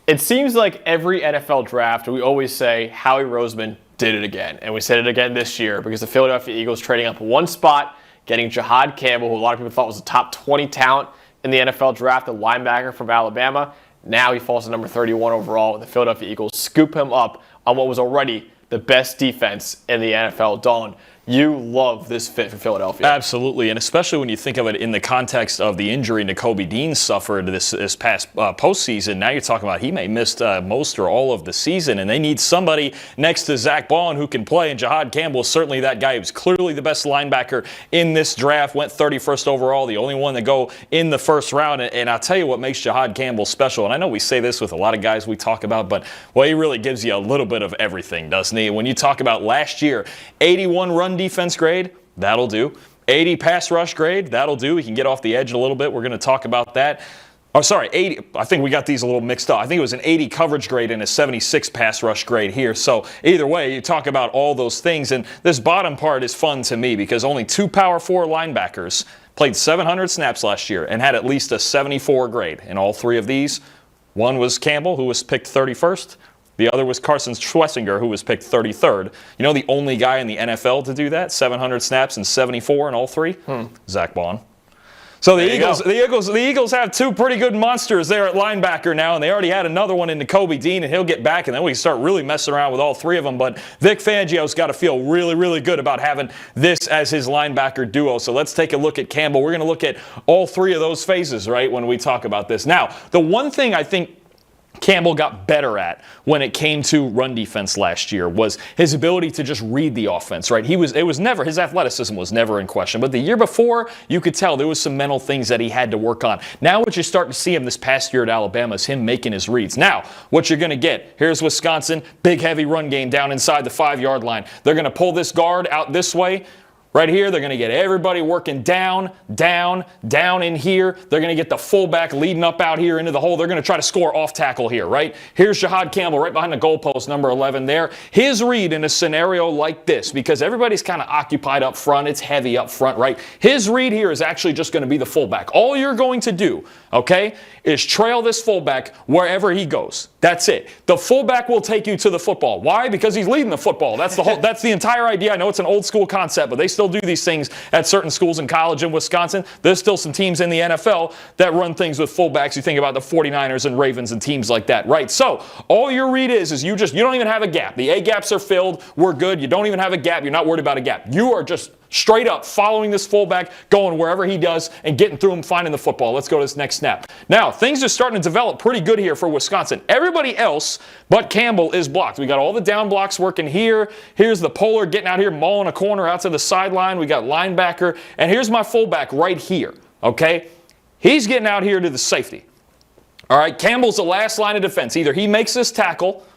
It seems like every NFL draft, we always say Howie Roseman did it again. And we said it again this year because the Philadelphia Eagles trading up one spot, getting Jihaad Campbell, who a lot of people thought was a top 20 talent in the NFL draft, a linebacker from Alabama. Now he falls to number 31 overall. The Philadelphia Eagles scoop him up on what was already the best defense in the NFL. Dalton, you love this fit for Philadelphia. Absolutely, and especially when you think of it in the context of the injury Nakobe Dean suffered this past postseason. Now you're talking about he may miss most or all of the season, and they need somebody next to Zach Baun who can play, and Jihaad Campbell is certainly that guy. He was clearly the best linebacker in this draft, went 31st overall, the only one to go in the first round, and I'll tell you what makes Jihaad Campbell special, and I know we say this with a lot of guys we talk about, but, well, he really gives you a little bit of everything, doesn't he? When you talk about last year, 81 run defense grade, that'll do. 80 pass rush grade, that'll do. We can get off the edge a little bit. We're going to talk about that. Oh, sorry, 80. I think we got these a little mixed up. I think it was an 80 coverage grade and a 76 pass rush grade here. So either way, you talk about all those things. And this bottom part is fun to me because only 2 Power 4 linebackers played 700 snaps last year and had at least a 74 grade. In all 3 of these, one was Campbell, who was picked 31st. The other was Carson Schwessinger, who was picked 33rd. You know the only guy in the NFL to do that? 700 snaps and 74 in all 3? Zach Baun. So the Eagles have 2 pretty good monsters there at linebacker now, and they already had another one in Nakobe Dean, and he'll get back, and then we can start really messing around with all 3 of them. But Vic Fangio's got to feel really, really good about having this as his linebacker duo. So let's take a look at Campbell. We're going to look at all 3 of those phases, right, when we talk about this. Now, the one thing I think Campbell got better at when it came to run defense last year was his ability to just read the offense, right? His athleticism was never in question. But the year before, you could tell there was some mental things that he had to work on. Now what you're starting to see him this past year at Alabama is him making his reads. Now, what you're going to get, here's Wisconsin, big heavy run game down inside the 5-yard line. They're going to pull this guard out this way. Right here, they're going to get everybody working down in here. They're going to get the fullback leading up out here into the hole. They're going to try to score off tackle here, right? Here's Jihaad Campbell right behind the goalpost, number 11 there. His read in a scenario like this, because everybody's kind of occupied up front. It's heavy up front, right? His read here is actually just going to be the fullback. All you're going to do, okay, is trail this fullback wherever he goes. That's it. The fullback will take you to the football. Why? Because he's leading the football. That's the entire idea. I know it's an old school concept, but they still do these things at certain schools in college in Wisconsin. There's still some teams in the NFL that run things with fullbacks. You think about the 49ers and Ravens and teams like that, right? So all your read is you don't even have a gap. The A gaps are filled. We're good. You don't even have a gap. You're not worried about a gap. You are just straight up following this fullback, going wherever he does, and getting through him, finding the football. Let's go to this next snap. Now, things are starting to develop pretty good here for Wisconsin. Everybody else but Campbell is blocked. We got all the down blocks working here. Here's the polar getting out here, mauling a corner out to the sideline. We got linebacker. And here's my fullback right here, okay? He's getting out here to the safety. All right, Campbell's the last line of defense. Either he makes this tackle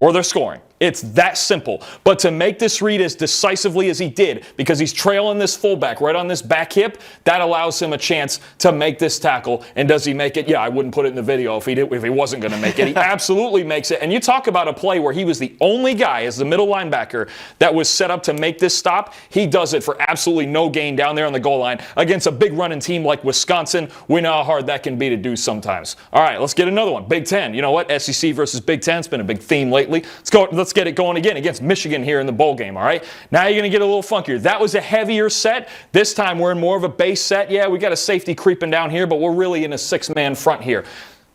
or they're scoring. It's that simple. But to make this read as decisively as he did, because he's trailing this fullback right on this back hip, that allows him a chance to make this tackle. And does he make it? Yeah, I wouldn't put it in the video if he wasn't going to make it. He absolutely makes it. And you talk about a play where he was the only guy as the middle linebacker that was set up to make this stop. He does it for absolutely no gain down there on the goal line against a big running team like Wisconsin. We know how hard that can be to do sometimes. All right, let's get another one. Big Ten. You know what? SEC versus Big Ten. It's been a big theme lately. Let's get it going again against Michigan here in the bowl game, all right? Now you're going to get a little funkier. That was a heavier set. This time we're in more of a base set. Yeah, we got a safety creeping down here, but we're really in a 6-man front here.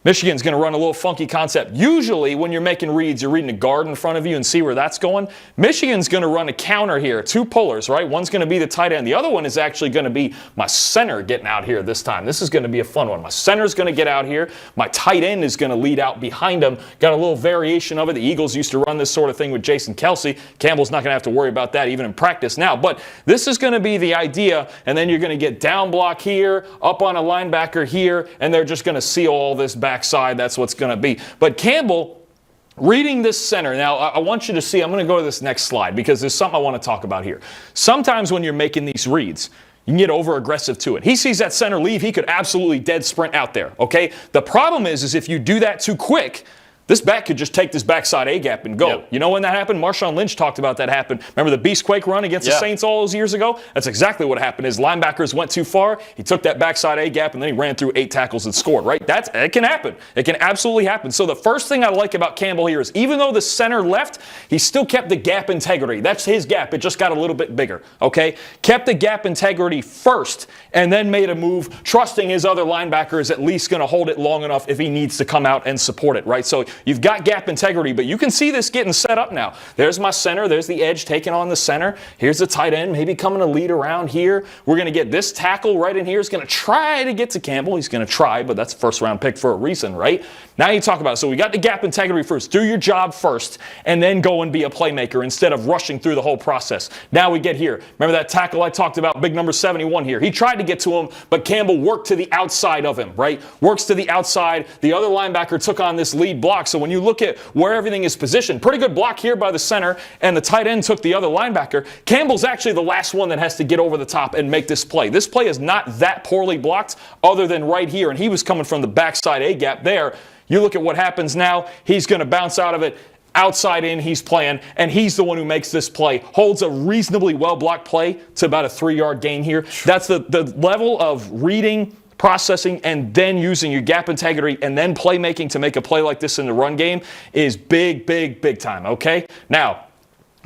Michigan's going to run a little funky concept. Usually when you're making reads, you're reading a guard in front of you and see where that's going. Michigan's going to run a counter here. 2 pullers, right? One's going to be the tight end. The other one is actually going to be my center getting out here this time. This is going to be a fun one. My center's going to get out here. My tight end is going to lead out behind him. Got a little variation of it. The Eagles used to run this sort of thing with Jason Kelsey. Campbell's not going to have to worry about that even in practice now. But this is going to be the idea, and then you're going to get down block here, up on a linebacker here, and they're just going to seal all this backside. That's what's going to be. But Campbell, reading this center, now I want you to see, I'm going to go to this next slide because there's something I want to talk about here. Sometimes when you're making these reads, you can get over aggressive to it. He sees that center leave, he could absolutely dead sprint out there, okay? The problem is if you do that too quick, This back could just take this backside A-gap and go. Yep. You know when that happened? Marshawn Lynch talked about that happen. Remember the Beastquake run against the Saints all those years ago? That's exactly what happened. His linebackers went too far. He took that backside A-gap, and then he ran through 8 tackles and scored, right? It can happen. It can absolutely happen. So the first thing I like about Campbell here is even though the center left, he still kept the gap integrity. That's his gap. It just got a little bit bigger, okay? Kept the gap integrity first, and then made a move, trusting his other linebacker is at least going to hold it long enough if he needs to come out and support it, right? So you've got gap integrity, but you can see this getting set up now. There's my center. There's the edge taking on the center. Here's the tight end maybe coming to lead around here. We're going to get this tackle right in here. He's going to try to get to Campbell. He's going to try, but that's a first-round pick for a reason, right? Now you talk about it. So we got the gap integrity first. Do your job first, and then go and be a playmaker instead of rushing through the whole process. Now we get here. Remember that tackle I talked about, big number 71 here. He tried to get to him, but Campbell worked to the outside of him, right? Works to the outside. The other linebacker took on this lead block. So when you look at where everything is positioned, pretty good block here by the center, and the tight end took the other linebacker. Campbell's actually the last one that has to get over the top and make this play. This play is not that poorly blocked other than right here, and he was coming from the backside A-gap there. You look at what happens now. He's going to bounce out of it. Outside in, he's playing, and he's the one who makes this play. Holds a reasonably well-blocked play to about a 3-yard gain here. That's the level of reading, processing, and then using your gap integrity and then playmaking to make a play like this in the run game is big, big, big time, okay? Now,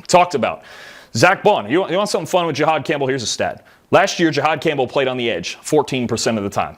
talked about. Zach Bond, you want something fun with Jihaad Campbell? Here's a stat. Last year, Jihaad Campbell played on the edge 14% of the time.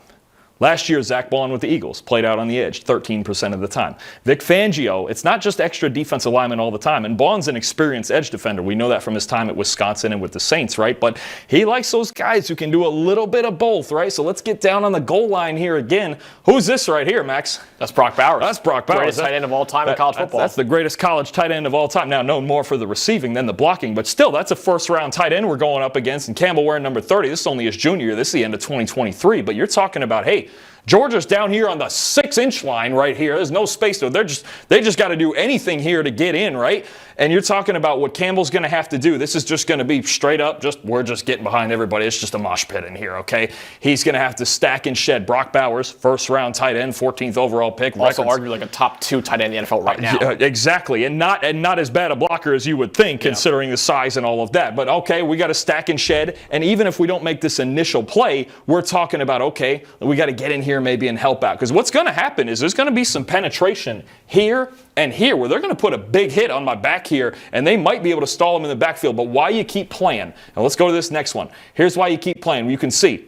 Last year, Zach Bond with the Eagles played out on the edge 13% of the time. Vic Fangio, it's not just extra defensive linemen all the time. And Bond's an experienced edge defender. We know that from his time at Wisconsin and with the Saints, right? But he likes those guys who can do a little bit of both, right? So let's get down on the goal line here again. Who's this right here, Max? That's Brock Bowers. That's Brock Bowers. Greatest tight end of all time in college football. That's the greatest college tight end of all time. Now, known more for the receiving than the blocking, but still, that's a first-round tight end we're going up against. And Campbell wearing number 30. This is only his junior year. This is the end of 2023. But you're talking about, hey, Georgia's down here on the 6-inch line right here. There's no space to it. They just got to do anything here to get in, right? And you're talking about what Campbell's going to have to do. This is just going to be straight up, we're just getting behind everybody. It's just a mosh pit in here, okay? He's going to have to stack and shed. Brock Bowers, first-round tight end, 14th overall pick. Also arguably like a top 2 tight end in the NFL right now. Exactly, and not as bad a blocker as you would think, considering the size and all of that. But, okay, we got to stack and shed. And even if we don't make this initial play, we're talking about, okay, we got to get in here maybe and help out. Because what's going to happen is there's going to be some penetration here and here where they're going to put a big hit on my back here, and they might be able to stall him in the backfield. But why you keep playing? Now let's go to this next one. Here's why you keep playing. You can see.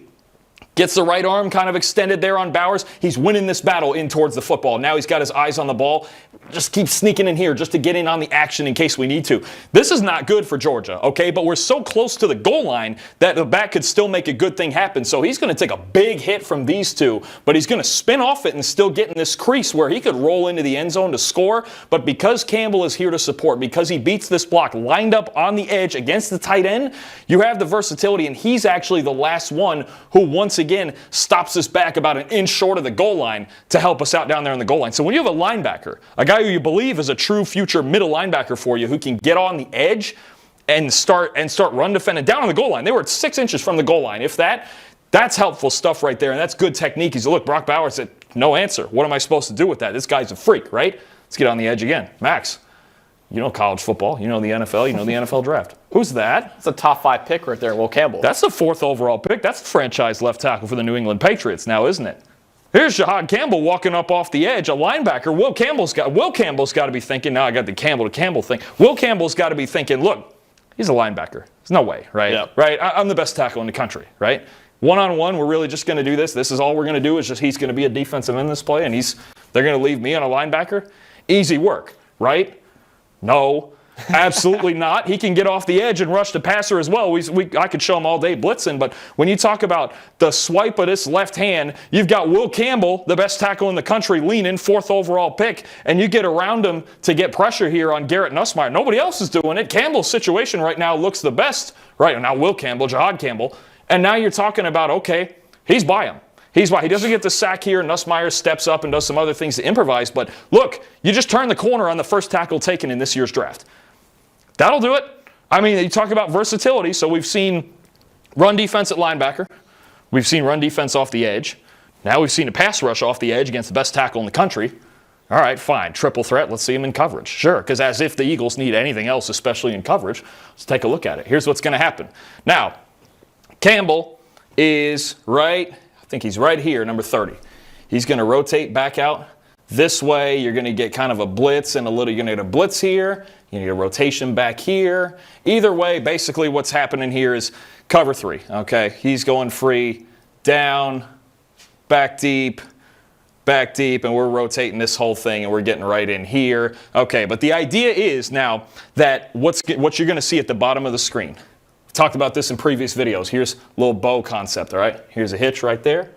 Gets the right arm kind of extended there on Bowers. He's winning this battle in towards the football. Now he's got his eyes on the ball. Just keep sneaking in here just to get in on the action in case we need to. This is not good for Georgia, okay? But we're so close to the goal line that the back could still make a good thing happen. So he's going to take a big hit from these two, but he's going to spin off it and still get in this crease where he could roll into the end zone to score. But because Campbell is here to support, because he beats this block lined up on the edge against the tight end, you have the versatility, and he's actually the last one who once again stops us back about an inch short of the goal line to help us out down there on the goal line. So when you have a linebacker, a guy who you believe is a true future middle linebacker for you who can get on the edge and start run defending down on the goal line. They were at 6 inches from the goal line. If that's helpful stuff right there, and that's good technique. He said, look, Brock Bowers said, no answer. What am I supposed to do with that? This guy's a freak, right? Let's get on the edge again. Max, you know college football. You know the NFL. You know the NFL draft. Who's that? It's a top 5 pick right there, Will Campbell. That's the 4th overall pick. That's the franchise left tackle for the New England Patriots now, isn't it? Here's Jihaad Campbell walking up off the edge, a linebacker. Will Campbell's got to be thinking, now I got the Campbell to Campbell thing. Will Campbell's got to be thinking, look, he's a linebacker. There's no way, right? Yep. Right? I'm the best tackle in the country, right? One-on-one, we're really just going to do this. This is all we're going to do is just he's going to be a defensive end this play, and they're going to leave me on a linebacker. Easy work, right? No. Absolutely not. He can get off the edge and rush the passer as well. I could show him all day blitzing, but when you talk about the swipe of this left hand, you've got Will Campbell, the best tackle in the country, leaning, 4th overall pick, and you get around him to get pressure here on Garrett Nussmeier. Nobody else is doing it. Campbell's situation right now looks the best. Right now, Will Campbell, Jihaad Campbell, and now you're talking about, okay, he's by him. He doesn't get the sack here. Nussmeier steps up and does some other things to improvise, but look, you just turn the corner on the first tackle taken in this year's draft. That'll do it. I mean, you talk about versatility. So we've seen run defense at linebacker. We've seen run defense off the edge. Now we've seen a pass rush off the edge against the best tackle in the country. All right, fine. Triple threat. Let's see him in coverage. Sure, because as if the Eagles need anything else, especially in coverage. Let's take a look at it. Here's what's going to happen. Now, Campbell is right, I think he's right here, number 30. He's going to rotate back out this way. You're going to get kind of a blitz and you're going to get a blitz here. You need a rotation back here. Either way, basically what's happening here is cover 3, okay? He's going free, down, back deep, and we're rotating this whole thing and we're getting right in here. Okay, but the idea is now that what you're going to see at the bottom of the screen. We've talked about this in previous videos. Here's a little bow concept, all right? Here's a hitch right there.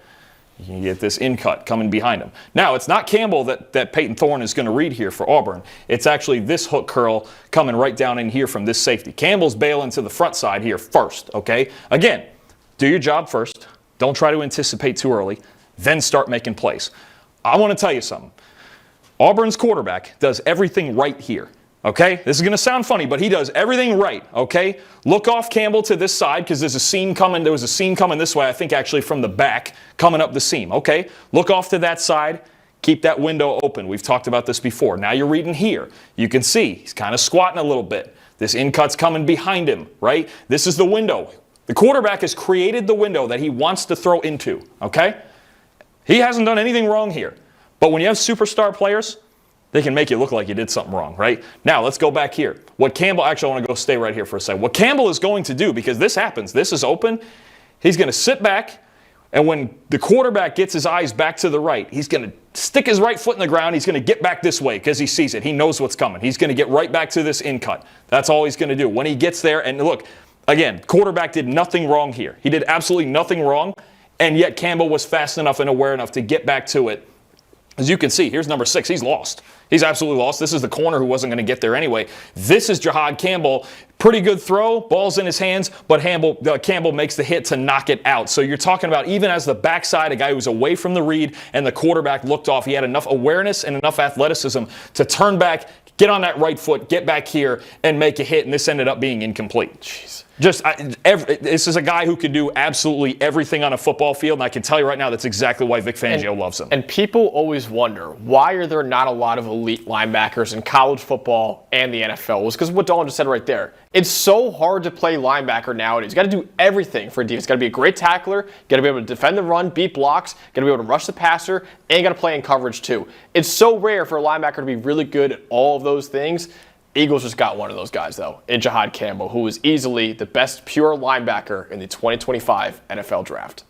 You get this in cut coming behind him. Now, it's not Campbell that Peyton Thorne is going to read here for Auburn. It's actually this hook curl coming right down in here from this safety. Campbell's bailing to the front side here first, okay? Again, do your job first. Don't try to anticipate too early. Then start making plays. I want to tell you something. Auburn's quarterback does everything right here. Okay? This is going to sound funny, but he does everything right. Okay? Look off Campbell to this side because there's a seam coming. There was a seam coming this way, I think actually from the back coming up the seam. Okay? Look off to that side. Keep that window open. We've talked about this before. Now you're reading here. You can see he's kind of squatting a little bit. This in cut's coming behind him, right? This is the window. The quarterback has created the window that he wants to throw into. Okay? He hasn't done anything wrong here. But when you have superstar players, they can make you look like you did something wrong, right? Now, let's go back here. What Campbell, actually, I want to go stay right here for a second. What Campbell is going to do, because this happens, this is open, he's going to sit back, and when the quarterback gets his eyes back to the right, he's going to stick his right foot in the ground. He's going to get back this way because he sees it. He knows what's coming. He's going to get right back to this in cut. That's all he's going to do. When he gets there, and look, again, quarterback did nothing wrong here. He did absolutely nothing wrong, and yet Campbell was fast enough and aware enough to get back to it. As you can see, here's number 6. He's lost. He's absolutely lost. This is the corner who wasn't going to get there anyway. This is Jihaad Campbell. Pretty good throw. Ball's in his hands, but Campbell makes the hit to knock it out. So you're talking about even as the backside, a guy who was away from the read and the quarterback looked off, he had enough awareness and enough athleticism to turn back, get on that right foot, get back here, and make a hit, and this ended up being incomplete. Jeez. This is a guy who can do absolutely everything on a football field, and I can tell you right now that's exactly why Vic Fangio loves him. And people always wonder, why are there not a lot of elite linebackers in college football and the NFL? It was because of what Dalton just said right there. It's so hard to play linebacker nowadays. You got to do everything for a defense. You got to be a great tackler, you got to be able to defend the run, beat blocks, you got to be able to rush the passer, and you got to play in coverage too. It's so rare for a linebacker to be really good at all of those things. Eagles just got one of those guys, though, in Jihaad Campbell, who is easily the best pure linebacker in the 2025 NFL Draft.